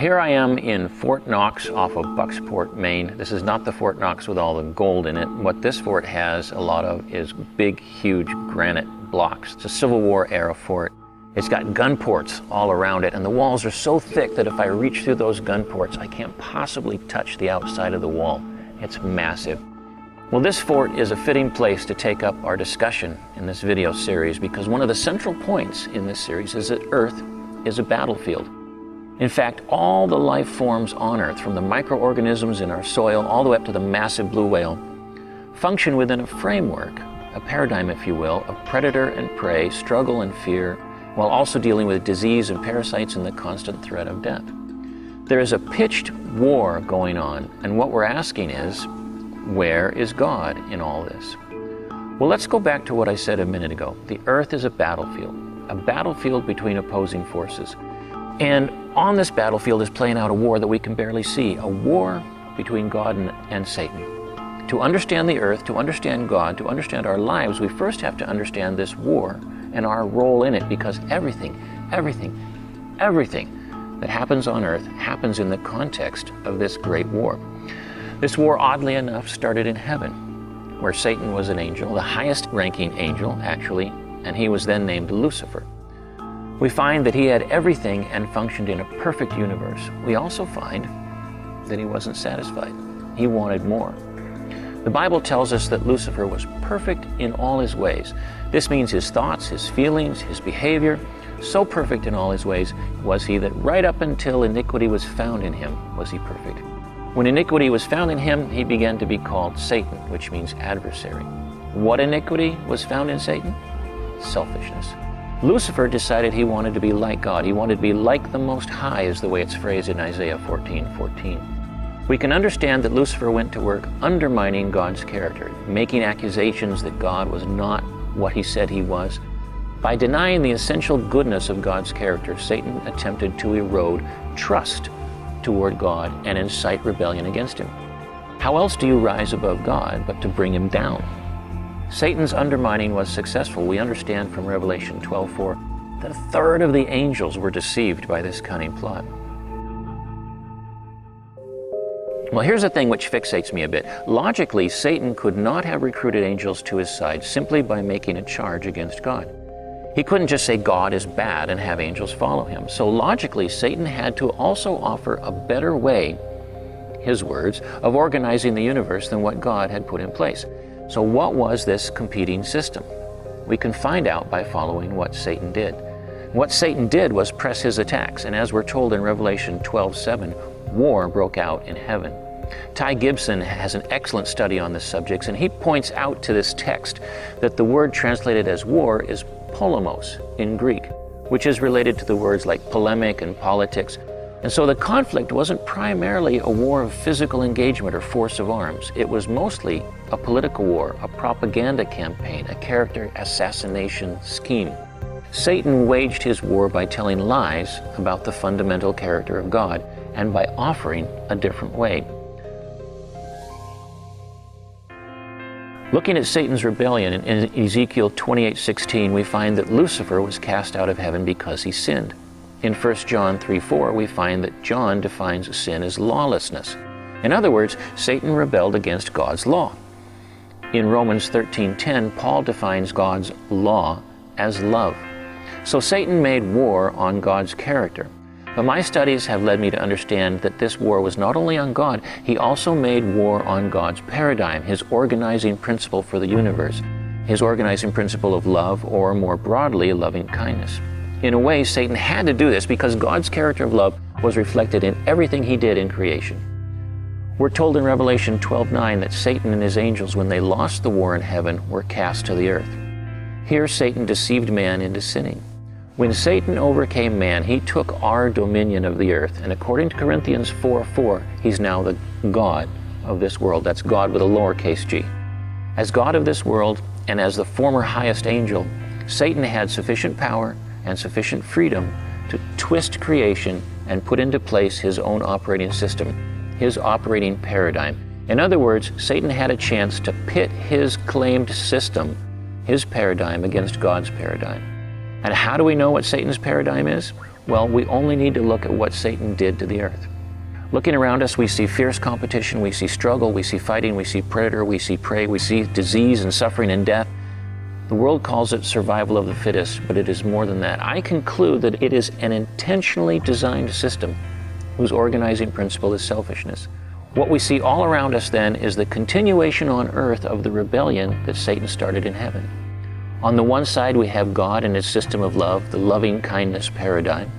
Here I am in Fort Knox off of Bucksport, Maine. This is not the Fort Knox with all the gold in it. What this fort has a lot of is big, huge granite blocks. It's a Civil War era fort. It's got gun ports all around it, and the walls are so thick that if I reach through those gun ports, I can't possibly touch the outside of the wall. It's massive. Well, this fort is a fitting place to take up our discussion in this video series because one of the central points in this series is that Earth is a battlefield. In fact, all the life forms on Earth, from the microorganisms in our soil all the way up to the massive blue whale, function within a framework, a paradigm, if you will, of predator and prey, struggle and fear, while also dealing with disease and parasites and the constant threat of death. There is a pitched war going on, and what we're asking is, where is God in all this? Well, let's go back to what I said a minute ago. The Earth is a battlefield between opposing forces. And on this battlefield is playing out a war that we can barely see, a war between God and Satan. To understand the Earth, to understand God, to understand our lives, we first have to understand this war and our role in it, because everything that happens on Earth happens in the context of this great war. This war, oddly enough, started in heaven, where Satan was an angel, the highest ranking angel, actually, and he was then named Lucifer. We find that he had everything and functioned in a perfect universe. We also find that he wasn't satisfied. He wanted more. The Bible tells us that Lucifer was perfect in all his ways. This means his thoughts, his feelings, his behavior, so perfect in all his ways was he that right up until iniquity was found in him was he perfect. When iniquity was found in him, he began to be called Satan, which means adversary. What iniquity was found in Satan? Selfishness. Lucifer decided he wanted to be like God. He wanted to be like the Most High, is the way it's phrased in Isaiah 14:14. We can understand that Lucifer went to work undermining God's character, making accusations that God was not what he said he was. By denying the essential goodness of God's character, Satan attempted to erode trust toward God and incite rebellion against him. How else do you rise above God but to bring him down? Satan's undermining was successful. We understand from Revelation 12:4 that a third of the angels were deceived by this cunning plot. Well, here's the thing which fixates me a bit. Logically, Satan could not have recruited angels to his side simply by making a charge against God. He couldn't just say God is bad and have angels follow him. So logically, Satan had to also offer a better way, his words, of organizing the universe than what God had put in place. So what was this competing system? We can find out by following what Satan did. What Satan did was press his attacks, and as we're told in Revelation 12:7, war broke out in heaven. Ty Gibson has an excellent study on this subject, and he points out to this text that the word translated as war is polemos in Greek, which is related to the words like polemic and politics. And so the conflict wasn't primarily a war of physical engagement or force of arms. It was mostly a political war, a propaganda campaign, a character assassination scheme. Satan waged his war by telling lies about the fundamental character of God and by offering a different way. Looking at Satan's rebellion in Ezekiel 28:16, we find that Lucifer was cast out of heaven because he sinned. In 1 John 3:4, we find that John defines sin as lawlessness. In other words, Satan rebelled against God's law. In Romans 13:10, Paul defines God's law as love. So Satan made war on God's character. But my studies have led me to understand that this war was not only on God, he also made war on God's paradigm, his organizing principle for the universe, his organizing principle of love, or more broadly, loving kindness. In a way, Satan had to do this because God's character of love was reflected in everything he did in creation. We're told in Revelation 12:9 that Satan and his angels, when they lost the war in heaven, were cast to the earth. Here Satan deceived man into sinning. When Satan overcame man, he took our dominion of the earth, and according to Corinthians 4:4, he's now the God of this world. That's God with a lowercase g. As God of this world, and as the former highest angel, Satan had sufficient power and sufficient freedom to twist creation and put into place his own operating system, his operating paradigm. In other words, Satan had a chance to pit his claimed system, his paradigm, against God's paradigm. And how do we know what Satan's paradigm is? Well, we only need to look at what Satan did to the earth. Looking around us, we see fierce competition, we see struggle, we see fighting, we see predator, we see prey, we see disease and suffering and death. The world calls it survival of the fittest, but it is more than that. I conclude that it is an intentionally designed system whose organizing principle is selfishness. What we see all around us then is the continuation on earth of the rebellion that Satan started in heaven. On the one side, we have God and his system of love, the loving kindness paradigm.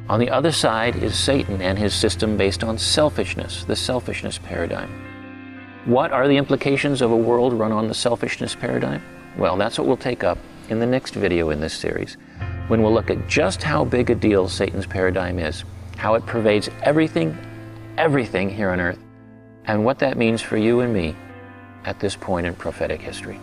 On the other side is Satan and his system based on selfishness, the selfishness paradigm. What are the implications of a world run on the selfishness paradigm? Well, that's what we'll take up in the next video in this series, when we'll look at just how big a deal Satan's paradigm is, how it pervades everything here on earth, and what that means for you and me at this point in prophetic history.